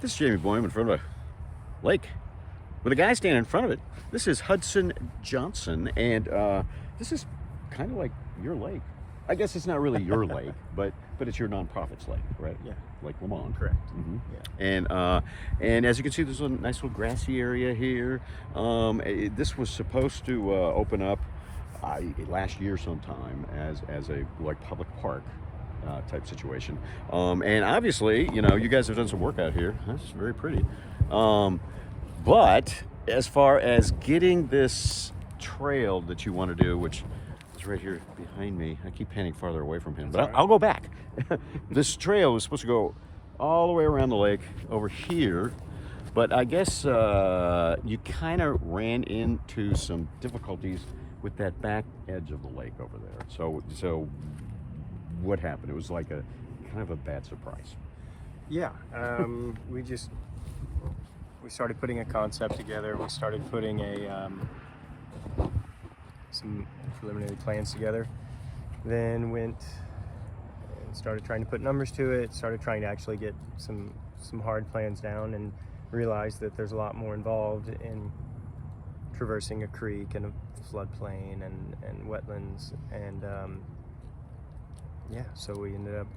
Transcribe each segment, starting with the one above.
This is Jamey Boyum in front of a lake with a guy standing in front of it. This is Hudson Johnson, and this is kind of like your lake. I guess it's not really your lake, but it's your nonprofit's lake, right? Yeah. Like Lomond. Correct. Mm-hmm. Yeah. And as you can see, there's a nice little grassy area here. This was supposed to open up last year sometime as a like public park type situation. And obviously, you know, you guys have done some work out here. That's very pretty. But as far as getting this trail that you want to do, which is right here behind me, I keep panning farther away from him, but I'll go back. This trail is supposed to go all the way around the lake over here, but I guess you kind of ran into some difficulties with that back edge of the lake over there. So what happened? It was like a kind of a bad surprise. Yeah. We started putting a concept together. We started putting some preliminary plans together. Then went and started trying to put numbers to it. Started trying to actually get some hard plans down, and realized that there's a lot more involved in traversing a creek and a floodplain and wetlands, and so we ended up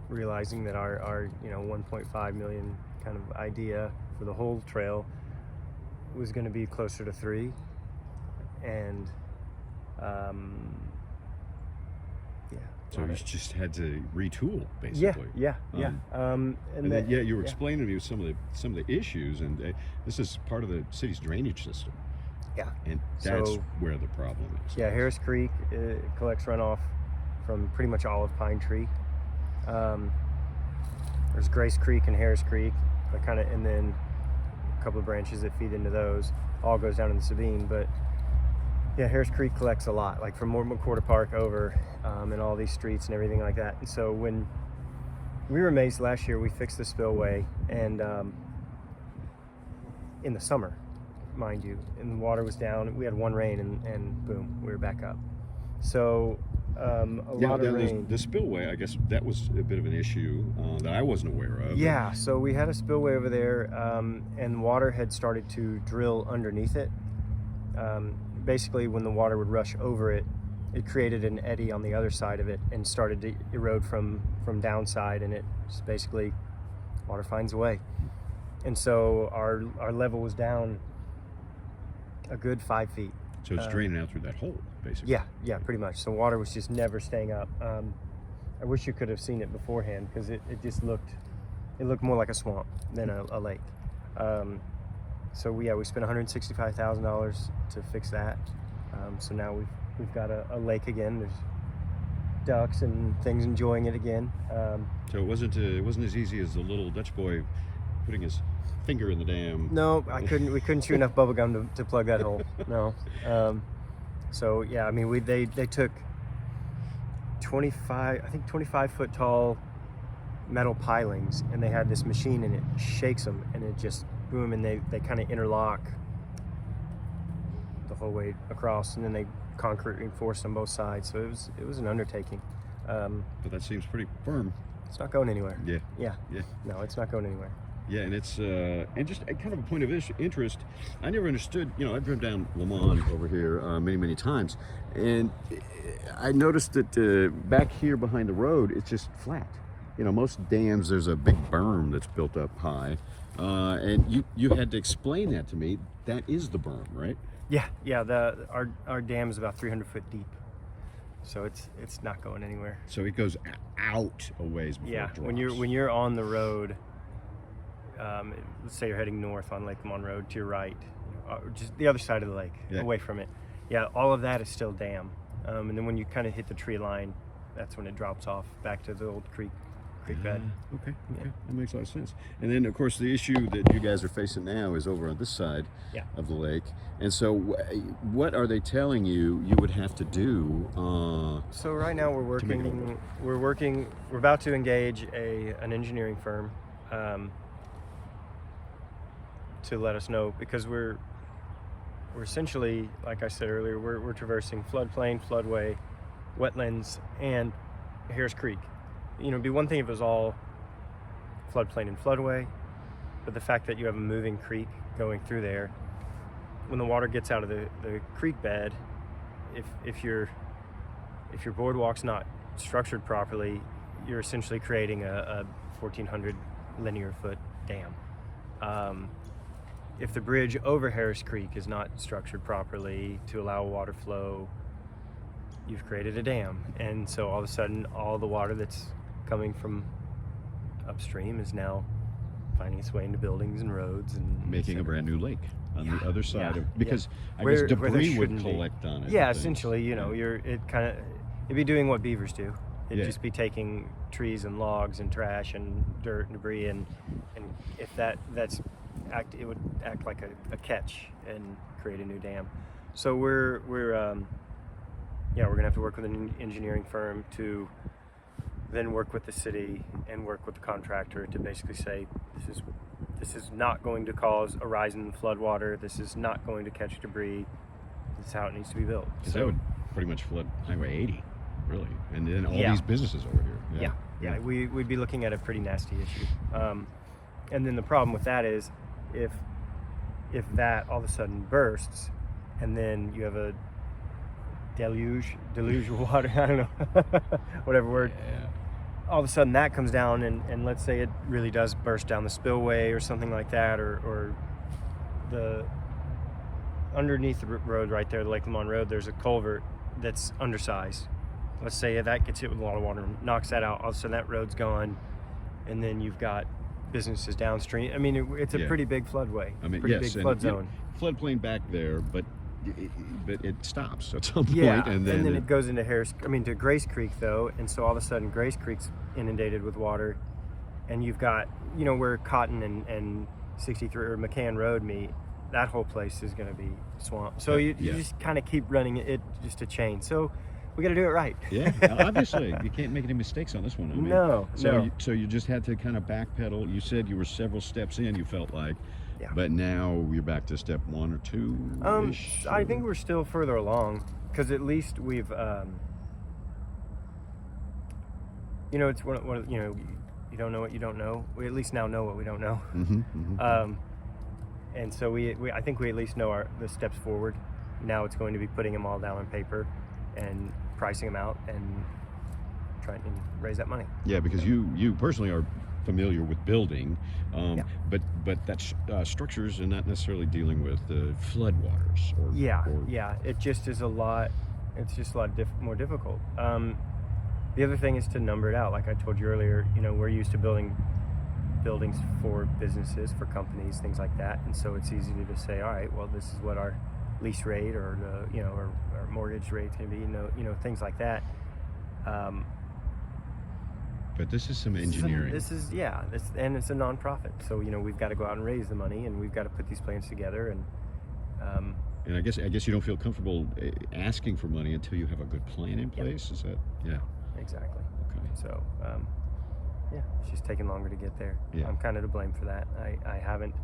realizing that our 1.5 million kind of idea for the whole trail was going to be closer to 3, and so you just had to retool, basically. Yeah. You were explaining to me some of the issues, and this is part of the city's drainage system. Yeah, and that's where the problem is. Yeah, Harris Creek collects runoff from pretty much all of Pine Tree. There's Grace Creek and Harris Creek, and then a couple of branches that feed into those. All goes down in the Sabine, but yeah, Harris Creek collects a lot, like from Mormon Quarter Park over, and all these streets and everything like that. And so when we were amazed last year, we fixed the spillway, and in the summer, mind you, and the water was down. We had one rain, and boom, we were back up. So a lot of rain. The spillway, I guess that was a bit of an issue that I wasn't aware of. Yeah, so we had a spillway over there, and water had started to drill underneath it. Basically, when the water would rush over it, it created an eddy on the other side of it and started to erode from downside, and it just basically, water finds a way. And so our level was down a good 5 feet. So it's draining out through that hole, basically. Yeah, pretty much. So water was just never staying up. I wish you could have seen it beforehand, because it just looked more like a swamp than a lake. So we spent $165,000 to fix that. So now we've got a lake again. There's ducks and things enjoying it again. So it wasn't as easy as the little Dutch boy putting his finger in the dam. No, we couldn't chew enough bubble gum to plug that hole. No. So yeah, I mean, they took 25 foot tall metal pilings, and they had this machine, and it shakes them, and it just boom, and they kind of interlock the whole way across, and then they concrete reinforced on both sides. So it was an undertaking. But that seems pretty firm. It's not going anywhere. Yeah. No, it's not going anywhere. Yeah, and it's and just kind of a point of interest. I never understood. I've driven down Lomond over here many times, and I noticed that back here behind the road, it's just flat. Most dams, there's a big berm that's built up high, and you had to explain that to me. That is the berm, right? Yeah. Our dam is about 300 foot deep, so it's not going anywhere. So it goes out a ways before it drops. when you're on the road. Let's say you're heading north on Lake Lomond Road to your right, just the other side of the lake, away from it. Yeah, all of that is still dam. And then when you kind of hit the tree line, that's when it drops off back to the old creek bed. Okay. That makes a lot of sense. And then, of course, the issue that you guys are facing now is over on this side of the lake. And so what are they telling you would have to do? So right now we're about to engage an engineering firm to let us know, because we're essentially, like I said earlier, we're traversing floodplain, floodway, wetlands, and Harris Creek. It'd be one thing if it was all floodplain and floodway, But the fact that you have a moving creek going through there, when the water gets out of the creek bed, if your boardwalk's not structured properly, you're essentially creating a 1,400 linear foot dam. If the bridge over Harris Creek is not structured properly to allow water flow, you've created a dam. And so all of a sudden, all the water that's coming from upstream is now finding its way into buildings and roads and making a brand new lake on the other side of, because I Where guess debris would shouldn't be. collect on it. Yeah, and things. essentially, you know, it'd be doing what beavers do. It'd Yeah. just be taking trees and logs and trash and dirt and debris, and if it would act like a catch and create a new dam. So we're gonna have to work with an engineering firm to then work with the city and work with the contractor to basically say this is not going to cause a rise in floodwater. This is not going to catch debris. This is how it needs to be built. Because that would pretty much flood Highway 80, really, and then all these businesses over here. Yeah. We'd be looking at a pretty nasty issue. And then the problem with that is if that all of a sudden bursts, and then you have a deluge of water, I don't know, whatever word. Yeah. All of a sudden that comes down, and let's say it really does burst down the spillway or something like that, or the underneath the road right there, the Lake Lomond Road, there's a culvert that's undersized. Let's say that gets hit with a lot of water, knocks that out, all of a sudden that road's gone, and then you've got businesses downstream. I mean, it's a pretty big floodway. I mean, pretty yes, big flood zone. Floodplain back there, but it stops at some point, Yeah, and then it goes into to Grace Creek though, and so all of a sudden Grace Creek's inundated with water, and you've got, you know, where Cotton and 63 or McCann Road meet, that whole place is going to be swamp. So you just kind of keep running it just a chain. So we got to do it right. Yeah, obviously you can't make any mistakes on this one. I mean, no. So you just had to kind of backpedal. You said you were several steps in, you felt like. Yeah. But now you're back to step 1 or 2. I think we're still further along, because at least we've, you know, it's one of, you know, you don't know what you don't know. We at least now know what we don't know. And so I think we at least know the steps forward. Now it's going to be putting them all down on paper and pricing them out and trying to raise that money. Yeah, because you personally are familiar with building, but that's structures and not necessarily dealing with floodwaters. It just is a lot. It's just a lot more difficult. The other thing is to number it out. Like I told you earlier, you know, we're used to building buildings for businesses, for companies, things like that, and so it's easy to just say, all right, well, this is what our lease rate or the, you know, or our mortgage rate's gonna be, you know, things like that. But this is some engineering. And it's a nonprofit, so, you know, we've got to go out and raise the money, and we've got to put these plans together, and I guess you don't feel comfortable asking for money until you have a good plan in place. Is that exactly. Okay. So it's just taking longer to get there. Yeah. I'm kind of to blame for that. I haven't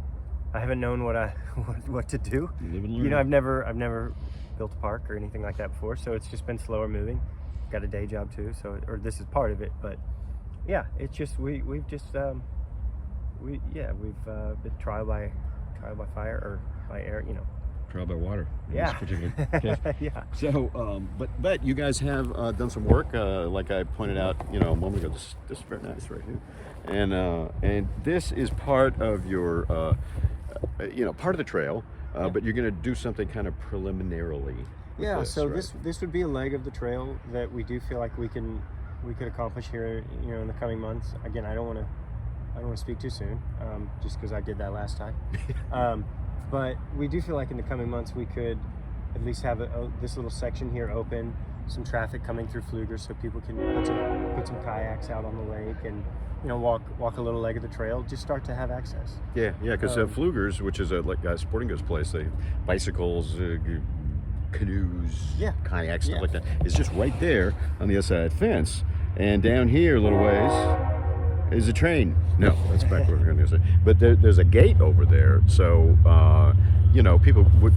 known what to do. You live and learn. You know, I've never built a park or anything like that before, so it's just been slower moving. Got a day job too, or this is part of it, but yeah, it's just we've been trial by fire or by air, you know. Trial by water. In Yeah. This particular case. Yeah. So, but you guys have done some work, like I pointed out, you know, a moment ago. This is very nice right here, and this is part of your, part of the trail. But you're going to do something kind of preliminarily. Yeah. This, So right? this would be a leg of the trail that we do feel like we could accomplish here, you know, in the coming months. Again, I don't want to speak too soon, just because I did that last time. But we do feel like in the coming months we could at least have this little section here open, some traffic coming through Pfluger, so people can put some kayaks out on the lake and, you know, walk a little leg of the trail, just start to have access. Yeah, because Pfluger's, which is a sporting goods place, they bicycles, canoes, kayaks, stuff like that. It's just right there on the other side of the fence, and down here a little ways is a train. No, that's back what we're going to say. But there's a gate over there, so you know, people would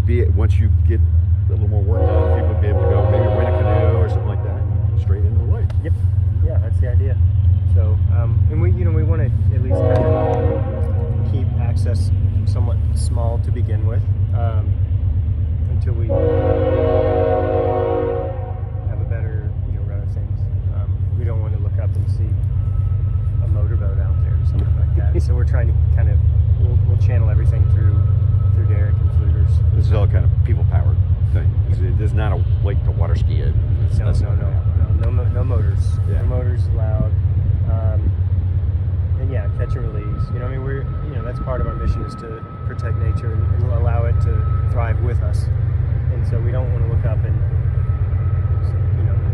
be, once you get a little more work done, people would be able to go maybe rent a canoe or something like that straight into the lake. Yep. Yeah, that's the idea. So, and we want to at least kind of key small to begin with, until we have a better run of things. We don't want to look up and see a motorboat out there or something like that. So we're trying to kind of we'll channel everything through Derek and Flugers. This is all kind of people powered thing. There's not a lake to water ski it. No motors. Yeah. No motors allowed. And yeah, catch and release. I mean, we're that's part of our mission is to protect nature and allow it to thrive with us. And so we don't want to look up and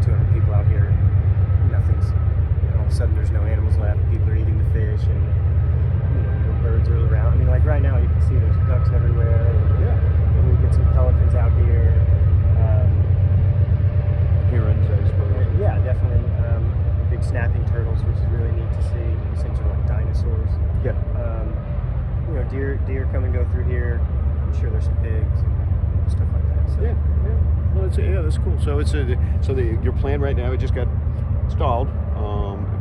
200 people out here, and nothing's. All of a sudden, there's no animals left. People are eating the fish, and the birds are around. I mean, like right now, you can see there's ducks everywhere. And we get some pelicans out here. Herons, I suppose. Yeah, definitely. Big snapping turtles, which is really neat to see. Essentially like dinosaurs. Yeah. Deer come and go through here. I'm sure there's some pigs and stuff like that. So. Yeah. Well, that's cool. So your plan right now, it just got stalled.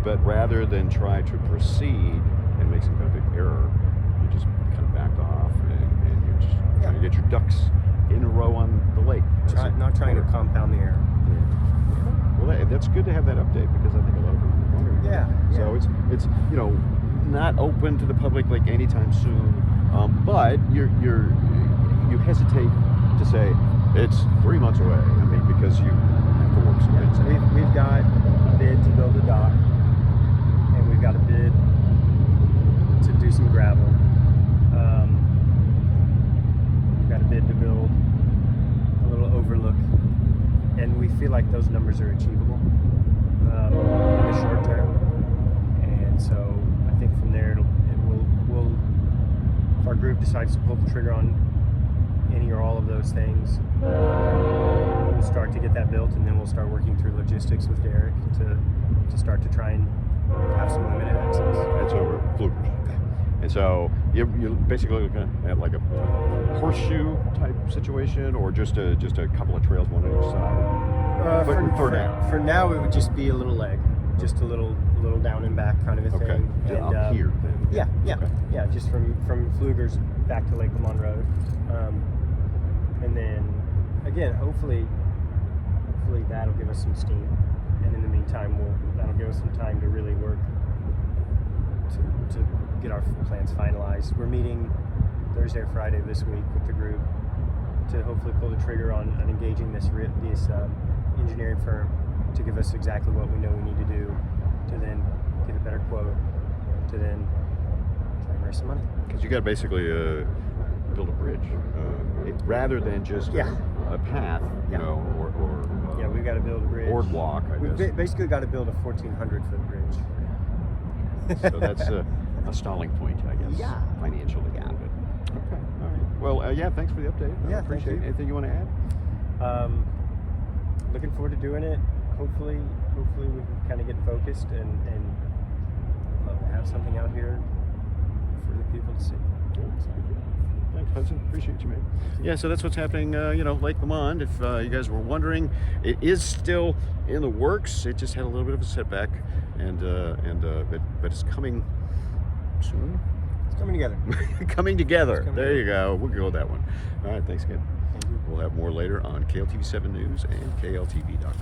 But rather than try to proceed and make some kind of big error, you just kind of backed off and you're just trying to get your ducks in a row on the lake. Not trying to compound the error. Well, that's good to have that update because I think a lot of people are wondering. Yeah. So it's not open to the public like anytime soon, but you hesitate to say it's 3 months away. I mean, because you have to work some things out. We've got a bid to build a dock, and we've got a bid to do some gravel. We've got a bid to build a little overlook, and we feel like those numbers are achievable in the short term. And so I think from there, we'll if our group decides to pull the trigger on any or all of those things, we'll start to get that built, and then we'll start working through logistics with Derek to start to try and have some limited access. That's over Flugers. And so you're basically looking at like a horseshoe type situation, or just a couple of trails, one on each side. For now, it would just be a little leg, just a little down and back kind of a Okay. thing. And, And, up here then. Yeah, just from Flugers back to Lake Lomond Road, and then again, hopefully that'll give us some steam, and in the meantime, that'll give us some time to really work to get our plans finalized. We're meeting Thursday or Friday this week with the group to hopefully pull the trigger on engaging this engineering firm to give us exactly what we know we need to do to then get a better quote to then try and raise some money. Because you got to basically build a bridge rather than just a path, or we've got to build a bridge. Boardwalk, I We've guess. basically got to build a 1,400-foot bridge. So that's a stalling point, I guess. Yeah. Financially. Yeah. A little bit. Okay. All right. Well, thanks for the update. I Yeah, appreciate thank it. you. Anything you want to add? Looking forward to doing it. Hopefully we can kind of get focused and love to have something out here for the people to see. Thanks, Hudson. Appreciate you, man. Yeah, so that's what's happening, Lake Lomond. If you guys were wondering, it is still in the works. It just had a little bit of a setback, but it's coming soon. It's coming together. Coming together. Coming There together. you go. We'll go with that one. All right, thanks again. Thank you. We'll have more later on KLTV 7 News and KLTV.com.